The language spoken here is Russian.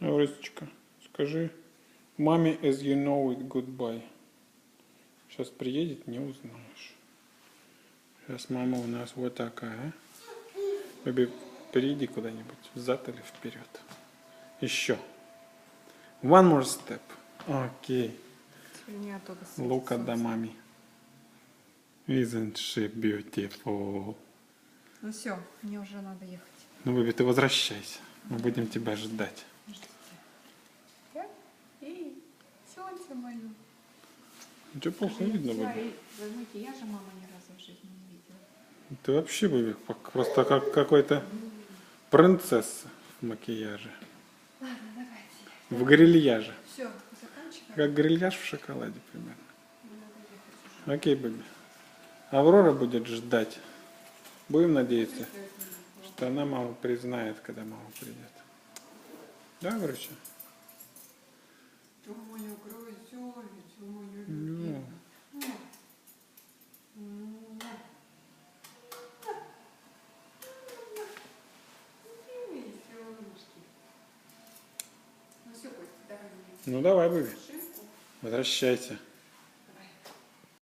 Ростечка, скажи маме, as you know it, goodbye. Сейчас приедет, не узнаешь. Сейчас мама у нас вот такая. Бэби, перейди куда-нибудь, взад или вперед. Еще. One more step. Окей. Look at the mommy. Isn't she beautiful? Ну все, мне уже надо ехать. Ну, Бэби, ты возвращайся. Мы будем тебя ждать. Да? Эй, солнце мое. Ничего плохо видно, Я Бэби. макияжа мама ни разу в жизни не видела. Ты вообще, Бэби, просто как какой-то принцесса в макияже. Ладно, давайте. В грильяже. Все, заканчиваем. Как грильяж в шоколаде примерно. Окей, Бэби. Аврора будет ждать. Будем надеяться, что она маму признает, когда мама придет. Да, короче? Мою красавицу, мою любимую. Ну все, Костя, давай мне Ну давай, Бэби. шинку. Возвращайся.